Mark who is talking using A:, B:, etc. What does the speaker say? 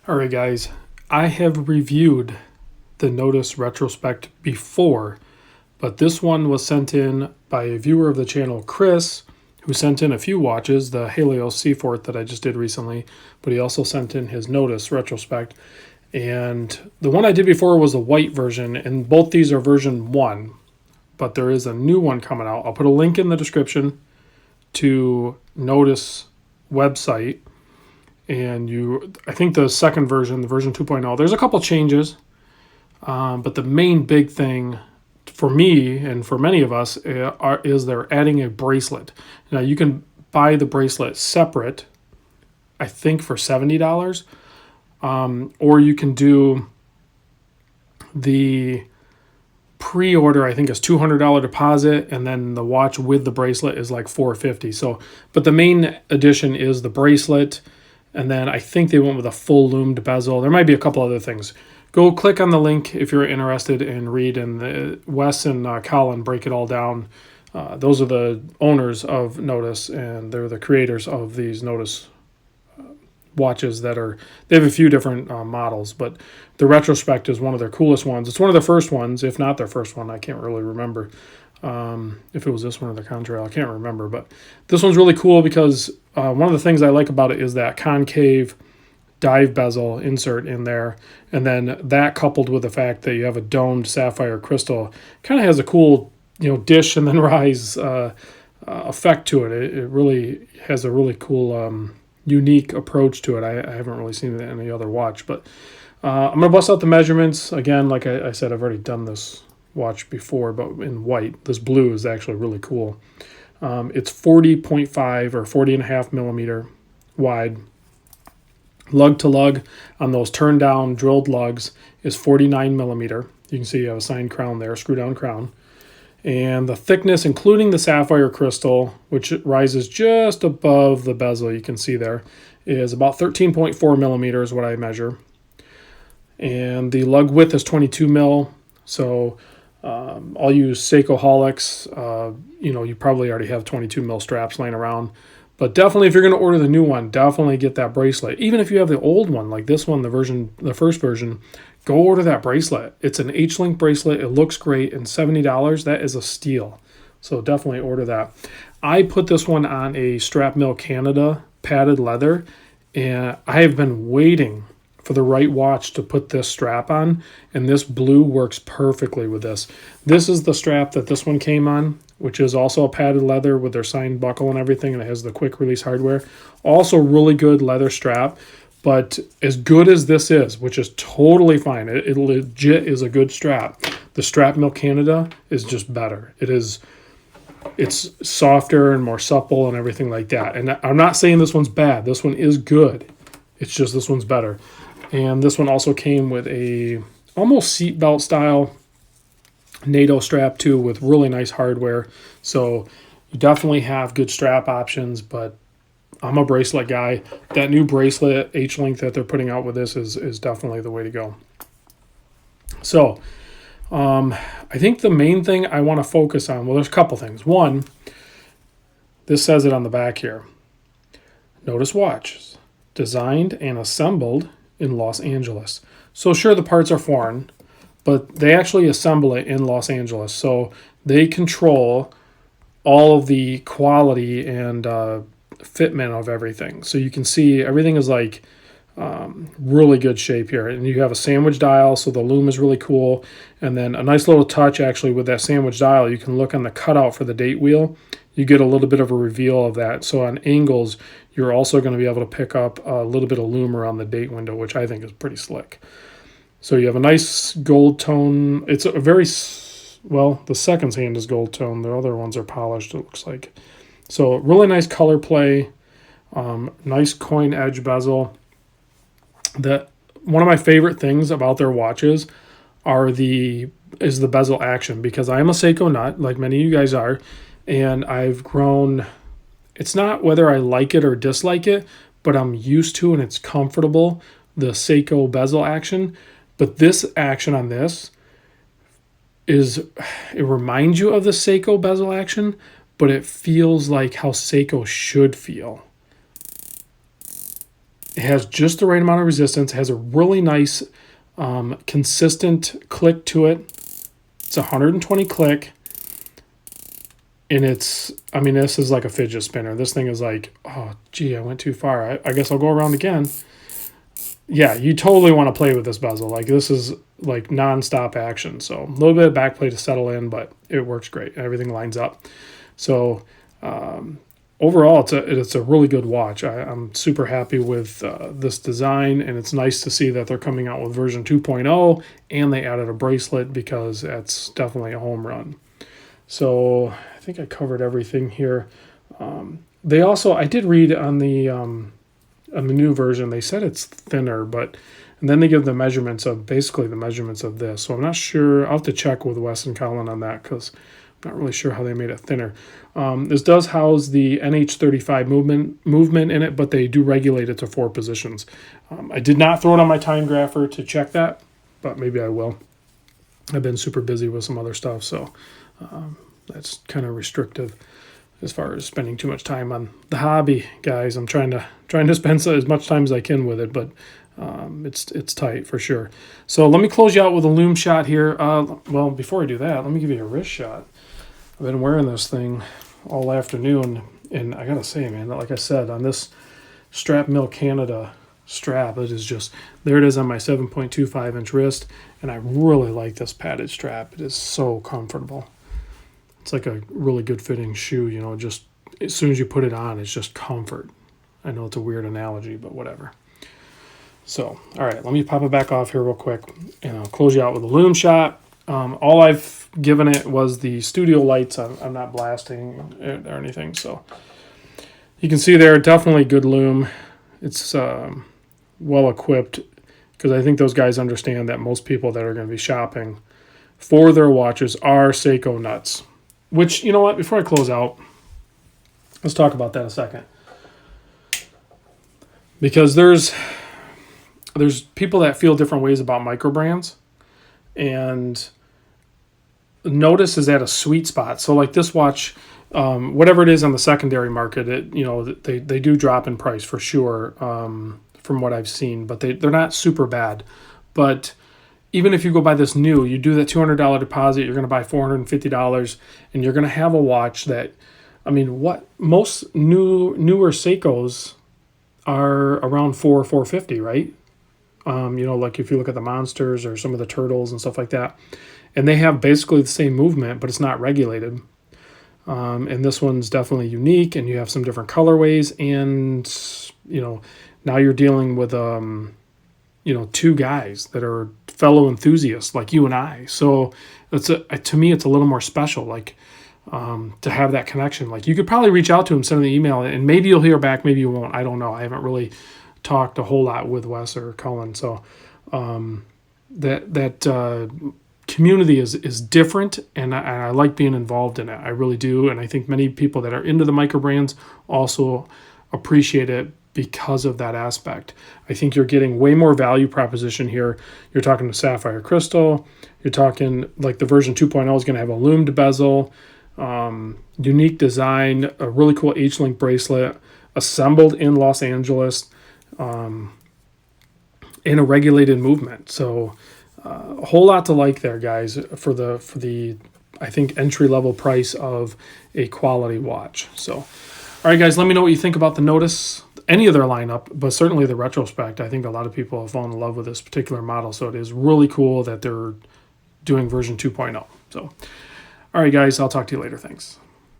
A: All right, guys, I have reviewed the Notice Retrospect before, but this one was sent in by a viewer of the channel, Chris, who sent in a few watches, the Helios Seafort that I just did recently, but he also sent in his Notice Retrospect. And the one I did before was the white version, and both these are version 1, but there is a new one coming out. I'll put a link in the description to Notice website. And I think the second version, the version 2.0, there's a couple changes, but the main big thing for me and for many of us is they're adding a bracelet. Now you can buy the bracelet separate, I think for $70, or you can do the pre-order. I think is $200 deposit, and then the watch with the bracelet is like $450. So, but the main addition is the bracelet. And then I think they went with a full loomed bezel. There might be a couple other things. Go click on the link if you're interested and read. And Wes and Colin break it all down. Those are the owners of Notice, and they're the creators of these Notice watches they have a few different models, but the Retrospect is one of their coolest ones. It's one of their first ones, if not their first one. I can't really remember if it was this one or the Contrail. I can't remember, but this one's really cool because one of the things I like about it is that concave dive bezel insert in there, and then that coupled with the fact that you have a domed sapphire crystal kind of has a cool dish and then rise effect to it. It really has a really cool unique approach to it. I haven't really seen it in any other watch, but I'm gonna bust out the measurements again. Like I said, I've already done this watch before, but in white. This blue is actually really cool. It's 40.5 or 40.5 millimeter wide. Lug to lug on those turn down drilled lugs is 49 millimeter. You can see you have a signed crown there, screw down crown. And the thickness, including the sapphire crystal, which rises just above the bezel, you can see there, is about 13.4 millimeters, what I measure. And the lug width is 22 mil. So I'll use Seikoholics. You probably already have 22 mil straps laying around. But definitely, if you're going to order the new one, definitely get that bracelet. Even if you have the old one, like this one, the first version, go order that bracelet. It's an H-Link bracelet. It looks great, and $70, that is a steal. So definitely order that. I put this one on a Strap Mill Canada padded leather, and I have been waiting for the right watch to put this strap on, and this blue works perfectly with this. This is the strap that this one came on, which is also a padded leather with their signed buckle and everything, and it has the quick release hardware. Also really good leather strap, but as good as this is, which is totally fine, it legit is a good strap. The Strap Mill Canada is just better. It's softer and more supple and everything like that. And I'm not saying this one's bad. This one is good. It's just this one's better. And this one also came with a almost seatbelt style NATO strap too, with really nice hardware. So you definitely have good strap options, but I'm a bracelet guy. That new bracelet H-Link that they're putting out with this is definitely the way to go. So I think the main thing I want to focus on, well, there's a couple things. One, this says it on the back here. Notice watches, designed and assembled in Los Angeles. So sure, the parts are foreign, but they actually assemble it in Los Angeles. So they control all of the quality and fitment of everything. So you can see everything is like really good shape here. And you have a sandwich dial, so the lume is really cool. And then a nice little touch actually with that sandwich dial, you can look on the cutout for the date wheel. You get a little bit of a reveal of that. So on angles, you're also going to be able to pick up a little bit of lume around the date window, which I think is pretty slick. So you have a nice gold tone. It's a very, well, the second hand is gold tone. The other ones are polished, it looks like. So really nice color play, nice coin edge bezel. One of my favorite things about their watches is the bezel action, because I am a Seiko nut, like many of you guys are, and I've grown. It's not whether I like it or dislike it, but I'm used to and it's comfortable, the Seiko bezel action. But this action on this it reminds you of the Seiko bezel action, but it feels like how Seiko should feel. It has just the right amount of resistance. It has a really nice, consistent click to it. It's 120 click. And it's, I mean, this is like a fidget spinner. This thing is like, oh, gee, I went too far. I guess I'll go around again. Yeah, you totally want to play with this bezel. Like, this is like non-stop action. So a little bit of backplay to settle in, but it works great. Everything lines up. So overall, it's a really good watch. I'm super happy with this design, and it's nice to see that they're coming out with version 2.0, and they added a bracelet, because that's definitely a home run. So I think I covered everything here. They also, I did read on the new version, they said it's thinner, and then they give the measurements of, basically the measurements of this. So I'm not sure. I'll have to check with Wes and Colin on that, because I'm not really sure how they made it thinner. This does house the NH35 movement in it, but they do regulate it to 4 positions. I did not throw it on my time grapher to check that, but maybe I will. I've been super busy with some other stuff, so that's kind of restrictive as far as spending too much time on the hobby, guys. I'm trying to spend as much time as I can with it, but it's tight for sure. So let me close you out with a lume shot here. Well, before I do that, let me give you a wrist shot. I've been wearing this thing all afternoon, and I gotta say, man, like I said, on this Strap Mill Canada strap, it is just, there it is on my 7.25 inch wrist, and I really like this padded strap. It is so comfortable. It's like a really good fitting shoe, you know, just as soon as you put it on, it's just comfort. I know it's a weird analogy, but whatever. So, all right, let me pop it back off here real quick, and I'll close you out with a lume shot. All I've given it was the studio lights. I'm not blasting it or anything, so you can see there, definitely good lume. It's well equipped, because I think those guys understand that most people that are going to be shopping for their watches are Seiko nuts. Which, you know what, before I close out, let's talk about that a second. Because there's people that feel different ways about micro brands, and Notice is at a sweet spot. So like this watch, whatever it is on the secondary market, they do drop in price for sure, from what I've seen, but they're not super bad. But even if you go buy this new, you do that $200 deposit, you're going to buy $450, and you're going to have a watch that, I mean, what most newer Seikos are around $450, right? Like if you look at the Monsters or some of the Turtles and stuff like that, and they have basically the same movement, but it's not regulated. And this one's definitely unique, and you have some different colorways, and now you're dealing with two guys that are fellow enthusiasts like you and I. So to me, it's a little more special, like to have that connection. Like you could probably reach out to him, send him an email, and maybe you'll hear back, maybe you won't. I don't know. I haven't really talked a whole lot with Wes or Cullen, so that community is different, and I like being involved in it. I really do, and I think many people that are into the micro brands also appreciate it because of that aspect. I think you're getting way more value proposition here. You're talking to sapphire crystal. You're talking like the version 2.0 is going to have a lumed bezel, unique design, a really cool H-Link bracelet, assembled in Los Angeles, in a regulated movement. So a whole lot to like there, guys, for the I think entry level price of a quality watch. So, all right, guys, let me know what you think about the Notice, any of their lineup, but certainly the Retrospect. I think a lot of people have fallen in love with this particular model, so it is really cool that they're doing version 2.0. So, all right, guys, I'll talk to you later. Thanks.